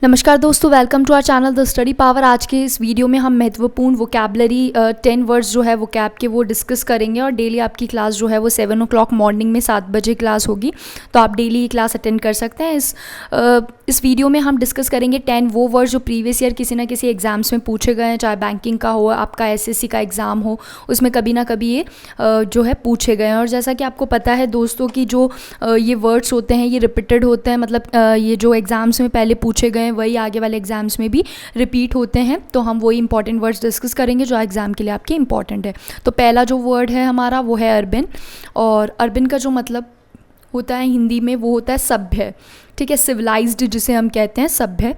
नमस्कार दोस्तों, welcome to our channel the study power. आज के इस वीडियो में हम महत्वपूर्ण वोकैबलरी 10 वर्ड्स जो है वोकैब के वो डिस्कस करेंगे। और डेली आपकी क्लास जो है वो 7 o'clock मॉर्निंग में 7 बजे क्लास होगी, तो आप डेली ये क्लास अटेंड कर सकते हैं। इस वीडियो में हम डिस्कस करेंगे 10 वो वर्ड्स जो प्रीवियस ईयर किसी ना किसी एग्जाम्स में पूछे गए हैं, चाहे बैंकिंग का हो, आपका एसएससी का एग्ज़ाम हो, उसमें कभी ना कभी ये जो है पूछे गए हैं। और जैसा कि आपको पता है दोस्तों कि जो ये वर्ड्स होते हैं ये रिपीटेड होते हैं, मतलब ये जो एग्ज़ाम्स में पहले पूछे गए वही आगे वाले एग्जाम्स में भी रिपीट होते हैं। तो हम वही इंपॉर्टेंट वर्ड्स डिस्कस करेंगे जो एग्जाम के लिए आपके इंपॉर्टेंट है। तो पहला जो वर्ड है हमारा वो है अर्बन। और अर्बन का जो मतलब होता है हिंदी में वो होता है सभ्य, ठीक है, सिविलाइज्ड जिसे हम कहते हैं, सभ्य।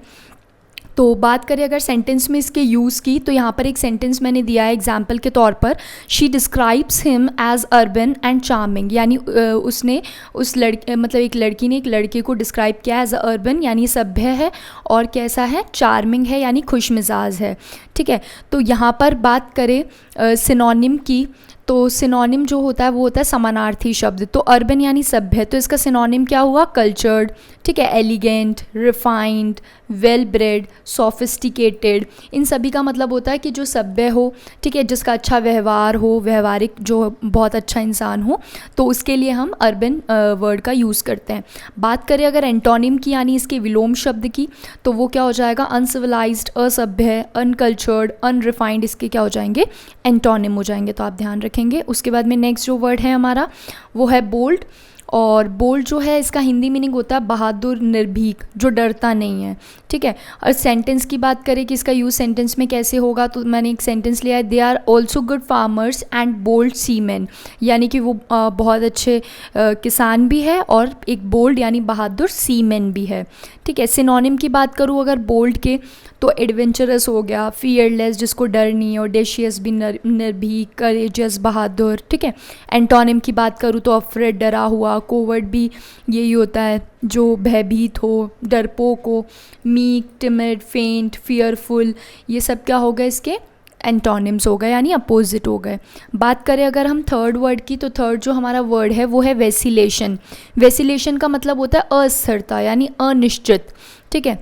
तो बात करें अगर सेंटेंस में इसके यूज़ की, तो यहाँ पर एक सेंटेंस मैंने दिया है एग्जाम्पल के तौर पर, she describes him as urban and charming. यानी उसने उस लड़के मतलब एक लड़की ने एक लड़के को डिस्क्राइब किया एज अर्बन यानी सभ्य है, और कैसा है, चार्मिंग है यानी खुश मिजाज है, ठीक है। तो यहाँ पर बात करें सिनोनिम की, तो सिनोनिम जो होता है वो होता है समानार्थी शब्द। तो अर्बन यानी सभ्य, तो इसका सिनोनिम क्या हुआ, कल्चर्ड, ठीक है, elegant, refined, well bred, sophisticated. इन सभी का मतलब होता है कि जो सभ्य हो, ठीक है, जिसका अच्छा व्यवहार हो, व्यवहारिक, जो बहुत अच्छा इंसान हो, तो उसके लिए हम अर्बन वर्ड का यूज़ करते हैं। बात करें अगर एंटोनिम की यानी इसके विलोम शब्द की, तो वो क्या हो जाएगा, अनसिविलाइज्ड, असभ्य, अनकल्चर्ड, अनरिफाइंड, इसके क्या हो जाएंगे, एंटोनिम हो जाएंगे। तो आप ध्यान रखेंगे। उसके बाद में नेक्स्ट जो वर्ड है हमारा वो है बोल्ड। और बोल्ड जो है इसका हिंदी मीनिंग होता है बहादुर, निर्भीक, जो डरता नहीं है, ठीक है। और सेंटेंस की बात करें कि इसका यूज़ सेंटेंस में कैसे होगा, तो मैंने एक सेंटेंस लिया है, they are also good farmers and bold seamen. यानी कि वो बहुत अच्छे किसान भी है और एक बोल्ड यानी बहादुर सीमैन भी है, ठीक है। सिनोनिम की बात करूँ अगर बोल्ड के, तो एडवेंचरस हो गया, फियरलेस जिसको डर नहीं है, ऑडेशियस भी निर्भीक, करेजियस बहादुर, ठीक है। एंटोनिम की बात करूँ तो अफ्रेड डरा हुआ, कोवर्ड भी यही होता है जो भयभीत हो, डरपोक हो, मीक, टिमिड, फेंट, फियरफुल, ये सब क्या हो गए, इसके एंटोनिम्स हो गए यानी अपोजिट हो गए। बात करें अगर हम थर्ड वर्ड की, तो थर्ड जो हमारा वर्ड है वो है वेसिलेशन। वेसिलेशन का मतलब होता है अस्थिरता यानी अनिश्चित, ठीक है।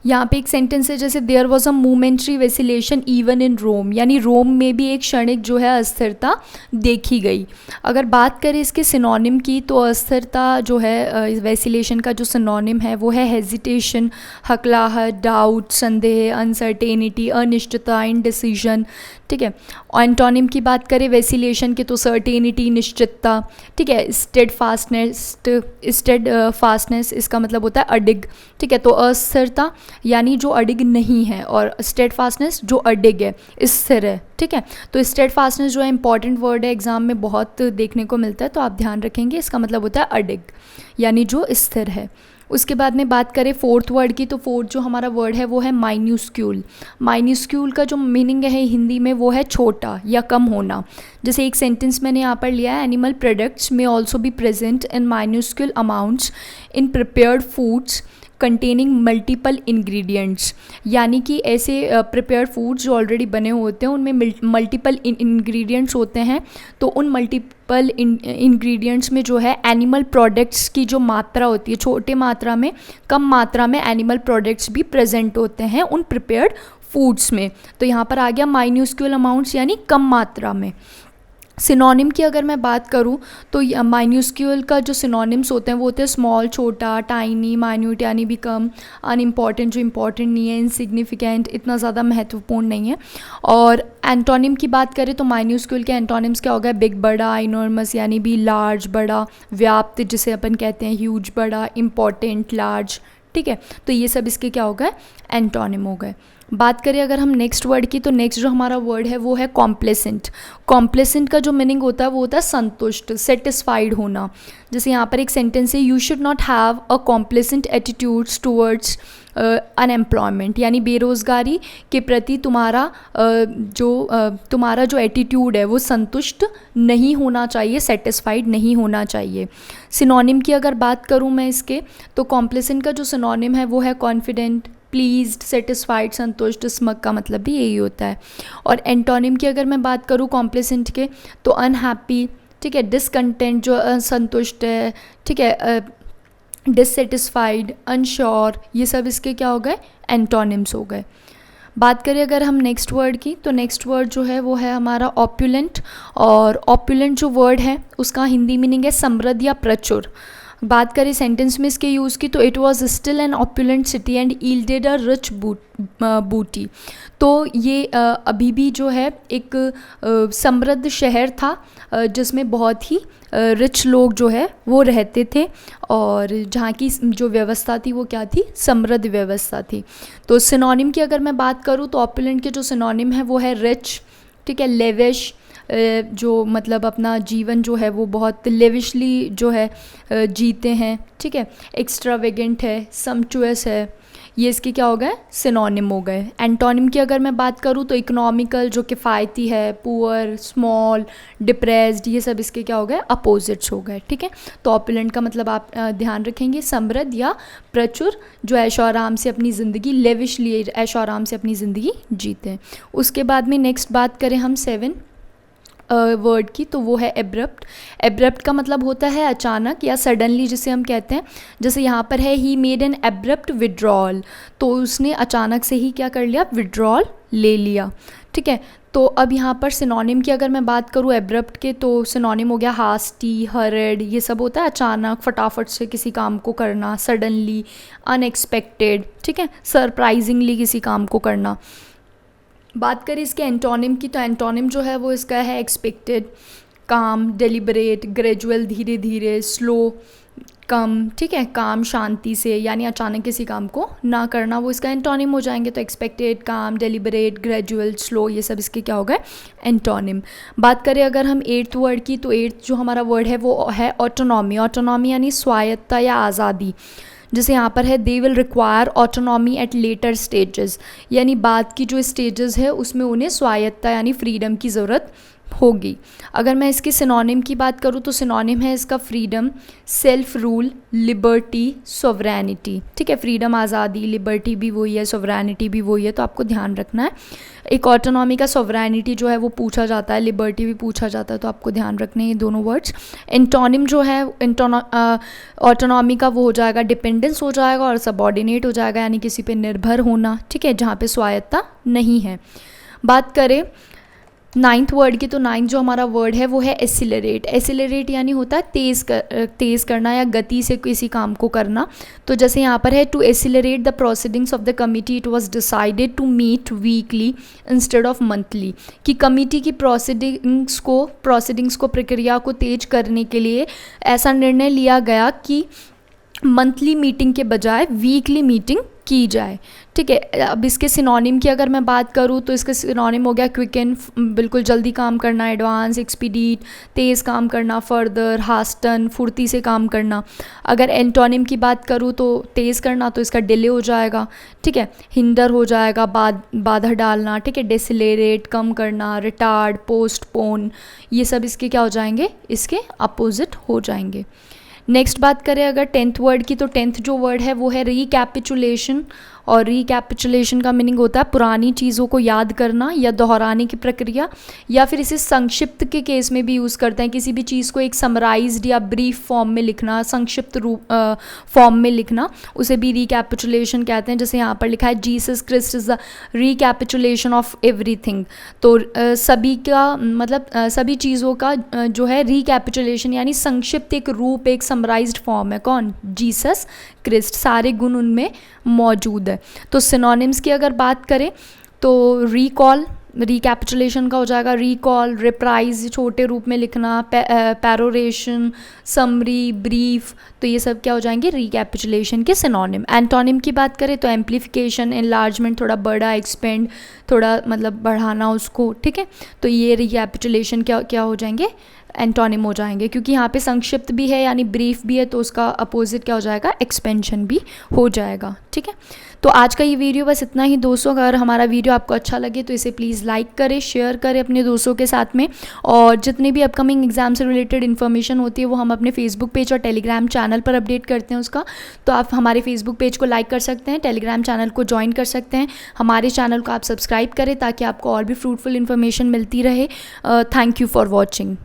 यहाँ पे एक सेंटेंस है जैसे there was a momentary vacillation even in Rome, यानी रोम में भी एक क्षणिक जो है अस्थिरता देखी गई। अगर बात करें इसके सिनोनिम की, तो अस्थिरता जो है वेसिलेशन का जो सिनोनिम है वो है हेजिटेशन, हकलाहट, डाउट, संदेह, अनसर्टेनिटी, अनिश्चितता, इनडिसीजन, ठीक है। एंटोनिम की बात करें वेसिलेशन के, तो सर्टेनिटी, निश्चितता, ठीक है। स्टेड फास्टनेस इसका मतलब होता है अडिग, ठीक है। तो अस्थिरता यानी जो अडिग नहीं है, और स्टेड फास्टनेस जो अडिग है, स्थिर है, ठीक है। तो स्टेड फास्टनेस जो है इंपॉर्टेंट वर्ड है, एग्जाम में बहुत देखने को मिलता है, तो आप ध्यान रखेंगे। इसका मतलब होता है अडिग यानी जो स्थिर है। उसके बाद में बात करें फोर्थ वर्ड की, तो फोर्थ जो हमारा वर्ड है वो है माइन्यूस्क्यूल। माइन्यूस्क्यूल का जो मीनिंग है हिंदी में वो है छोटा या कम होना। जैसे एक सेंटेंस मैंने यहाँ पर लिया है, एनिमल प्रोडक्ट्स में also be present in minuscule amounts in prepared foods containing multiple ingredients. यानी कि ऐसे प्रिपेयर्ड फूड्स जो ऑलरेडी बने होते हैं उनमें मल्टीपल इंग्रेडिएंट्स होते हैं, तो उन मल्टीपल इंग्रेडिएंट्स में जो है एनिमल प्रोडक्ट्स की जो मात्रा होती है, छोटे मात्रा में, कम मात्रा में एनिमल प्रोडक्ट्स भी प्रेजेंट होते हैं उन प्रिपेयर्ड फूड्स में। तो यहाँ पर आ गया माइन्यूस्क्यूल अमाउंट्स यानी कम मात्रा में। सिनोनिम की अगर मैं बात करूँ, तो माइन्यूस्क्यूल का जो सिनोनिम्स होते हैं वो होते हैं स्मॉल, छोटा, टाइनी, माइन्यूट यानी भी कम, अनइम्पॉर्टेंट जो इम्पॉर्टेंट नहीं है, इनसिग्निफिकेंट इतना ज़्यादा महत्वपूर्ण नहीं है। और एंटोनिम की बात करें तो माइन्यूस्क्यूल के एंटोनिम्स क्या हो गया, बिग बड़ा, इनॉर्मस यानी भी लार्ज बड़ा, व्याप्त जिसे अपन कहते हैं ह्यूज बड़ा, इम्पॉर्टेंट लार्ज, ठीक है। तो ये सब इसके क्या हो गए, एंटोनिम हो गए। बात करें अगर हम नेक्स्ट वर्ड की, तो नेक्स्ट जो हमारा वर्ड है वो है कॉम्प्लेसेंट। कॉम्प्लेसेंट का जो मीनिंग होता है वो होता है संतुष्ट, सेटिस्फाइड होना। जैसे यहाँ पर एक सेंटेंस है, you should not have a complacent attitudes towards unemployment, यानी बेरोज़गारी के प्रति तुम्हारा जो एटीट्यूड है वो संतुष्ट नहीं होना चाहिए, सेटिस्फाइड नहीं होना चाहिए। सिनोनिम की अगर बात करूँ मैं इसके, तो कॉम्प्लेसेंट का जो सिनोनिम है वो है कॉन्फिडेंट, प्लीज्ड, सेटिस्फाइड, संतुष्ट, स्मग का मतलब भी यही होता है। और एंटोनिम की अगर मैं बात करूँ कॉम्प्लेसेंट के, तो अनहैप्पी, ठीक है, डिसकंटेंट जो असंतुष्ट है, ठीक है, डिससेटिस्फाइड, अनश्योर, ये सब इसके क्या हो गए, एंटोनिम्स हो गए। बात करें अगर हम नेक्स्ट वर्ड की, तो नेक्स्ट वर्ड जो है वो है हमारा ऑप्युलेंट। और ऑप्युलेंट जो वर्ड है उसका हिंदी मीनिंग है समृद्ध या प्रचुर। बात करें सेंटेंस में इसके यूज़ की, तो it was still an opulent city and yielded a rich booty. तो ये अभी भी जो है एक समृद्ध शहर था जिसमें बहुत ही रिच लोग जो है वो रहते थे, और जहाँ की जो व्यवस्था थी वो क्या थी, समृद्ध व्यवस्था थी। तो सिनोनिम की अगर मैं बात करूँ तो ऑप्युलेंट के जो सिनोनिम है वो है रिच, ठीक है, लेविश, जो मतलब अपना जीवन जो है वो बहुत लेविशली जो है जीते हैं, ठीक है, एक्स्ट्रावेगेंट है, सम्पचुअस है, ये इसके क्या हो गए, सिनोनिम हो गए। एंटोनिम की अगर मैं बात करूँ तो इकोनॉमिकल, जो किफ़ायती है, पुअर, स्मॉल, डिप्रेस्ड, ये सब इसके क्या हो गए, अपोजिट्स हो गए, ठीक है। तो ऑपुलेंट का मतलब आप ध्यान रखेंगे समृद्ध या प्रचुर, जो ऐशो आराम से अपनी ज़िंदगी, लेविशली ऐशो आराम से अपनी ज़िंदगी जीते हैं। उसके बाद में नेक्स्ट बात करें हम 7 वर्ड की, तो वो है एब्रप्ट। एब्रप्ट का मतलब होता है अचानक या सडनली, जिसे हम कहते हैं। जैसे यहाँ पर है he made an abrupt withdrawal, तो उसने अचानक से ही क्या कर लिया, विड्रॉल ले लिया, ठीक है। तो अब यहाँ पर सिनोनिम की अगर मैं बात करूँ एब्रप्ट के, तो सिनोनिम हो गया हास्टी, हर्ड, ये सब होता है अचानक, फटाफट से किसी काम को करना, सडनली, अनएक्सपेक्टेड, ठीक है, सरप्राइजिंगली किसी काम को करना। बात करें इसके एंटोनिम की, तो एंटोनिम जो है वो इसका है एक्सपेक्टेड, काम, डेलिबरेट, ग्रेजुअल, धीरे धीरे, स्लो, कम, ठीक है, काम, शांति से, यानी अचानक किसी काम को ना करना, वो इसका एंटोनिम हो जाएंगे। तो एक्सपेक्टेड, काम, डेलिबरेट, ग्रेजुअल, स्लो, ये सब इसके क्या हो गए, एंटोनिम। बात करें अगर हम 8th वर्ड की, तो 8th जो हमारा वर्ड है वो है ऑटोनॉमी। ऑटोनॉमी यानी स्वायत्तता या आज़ादी। जैसे यहाँ पर है they will require autonomy at later stages, यानी बाद की जो स्टेजेस है उसमें उन्हें स्वायत्तता यानी फ्रीडम की ज़रूरत होगी। अगर मैं इसके सिनोनिम की बात करूँ तो सिनोनिम है इसका freedom, self rule, liberty, sovereignty, ठीक है। फ्रीडम आज़ादी, लिबर्टी भी वही है, सोवरेनिटी भी वही है, तो आपको ध्यान रखना है। एक ऑटोनॉमी का सोवरेनिटी जो है वो पूछा जाता है, लिबर्टी भी पूछा जाता है, तो आपको ध्यान रखने हैं ये दोनों वर्ड्स। एंटोनिम जो है ऑटोनॉमी का वो हो जाएगा डिपेंडेंस हो जाएगा, और सबऑर्डिनेट हो जाएगा यानी किसी पे निर्भर होना, ठीक है, जहाँ पे स्वायत्तता नहीं है। बात करें 9th वर्ड की, तो 9th जो हमारा वर्ड है वो है एसिलरेट। एसिलरेट यानी होता है तेज़ करना या गति से किसी काम को करना। तो जैसे यहाँ पर है to accelerate the proceedings of the committee it was decided to meet weekly instead of monthly, कि कमिटी की प्रोसीडिंग्स को प्रक्रिया को तेज करने के लिए ऐसा निर्णय लिया गया कि मंथली मीटिंग के बजाय वीकली मीटिंग की जाए, ठीक है। अब इसके सिनोनिम की अगर मैं बात करूँ तो इसका सिनोनिम हो गया क्विकन, बिल्कुल जल्दी काम करना, एडवांस, एक्सपीडीट, तेज़ काम करना, फर्दर, हास्टन, फुर्ती से काम करना। अगर एंटोनिम की बात करूँ तो तेज़ करना, तो इसका डिले हो जाएगा, ठीक है, हिंडर हो जाएगा, बाधा डालना, ठीक है, डिसलेरेट, कम करना, रिटार्ड, पोस्टपोन, ये सब इसके क्या हो जाएंगे, इसके अपोजिट हो जाएंगे। नेक्स्ट बात करें अगर 10th वर्ड की, तो 10th जो वर्ड है वो है रिकैपिचुलेशन। और रिकैपिचुलेशन का मीनिंग होता है पुरानी चीज़ों को याद करना या दोहराने की प्रक्रिया, या फिर इसे संक्षिप्त के केस में भी यूज़ करते हैं। किसी भी चीज़ को एक समराइज्ड या ब्रीफ फॉर्म में लिखना, संक्षिप्त रूप फॉर्म में लिखना, उसे भी रिकैपिचुलेशन कहते हैं। जैसे यहाँ पर लिखा है Jesus Christ is the recapitulation of everything. तो सभी का मतलब सभी चीज़ों का जो है रिकैपिचुलेशन यानी संक्षिप्त एक रूप, एक समराइज्ड फॉर्म है। कौन? जीसस क्रिस्ट, सारे गुण उनमें मौजूद है। तो सिनोनिम्स की अगर बात करें तो रिकॉल, रिकैपिचुलेशन का हो जाएगा रिकॉल, रिप्राइज, छोटे रूप में लिखना, पैरोरेशन, समरी, ब्रीफ, तो ये सब क्या हो जाएंगे, रिकैपिचुलेशन के सिनोनिम। एंटोनिम की बात करें तो एम्प्लीफिकेशन, एनलार्जमेंट, थोड़ा बड़ा, एक्सपेंड, थोड़ा मतलब बढ़ाना उसको, ठीक है। तो ये रिकैपिचुलेशन क्या हो जाएंगे, एंटोनिम हो जाएंगे। क्योंकि यहाँ पे संक्षिप्त भी है यानी ब्रीफ भी है, तो उसका अपोजिट क्या हो जाएगा, एक्सपेंशन भी हो जाएगा, ठीक है। तो आज का ये वीडियो बस इतना ही दोस्तों। अगर हमारा वीडियो आपको अच्छा लगे तो इसे प्लीज़ लाइक करें, शेयर करें अपने दोस्तों के साथ में। और जितने भी अपकमिंग एग्जाम से रिलेटेड इन्फॉर्मेशन होती है वो हम अपने फेसबुक पेज और टेलीग्राम चैनल पर अपडेट करते हैं उसका। तो आप हमारे फेसबुक पेज को लाइक कर सकते हैं, टेलीग्राम चैनल को ज्वाइन कर सकते हैं, हमारे चैनल को आप सब्सक्राइब करें ताकि आपको और भी फ्रूटफुल इन्फॉर्मेशन मिलती रहे। Thank you for watching.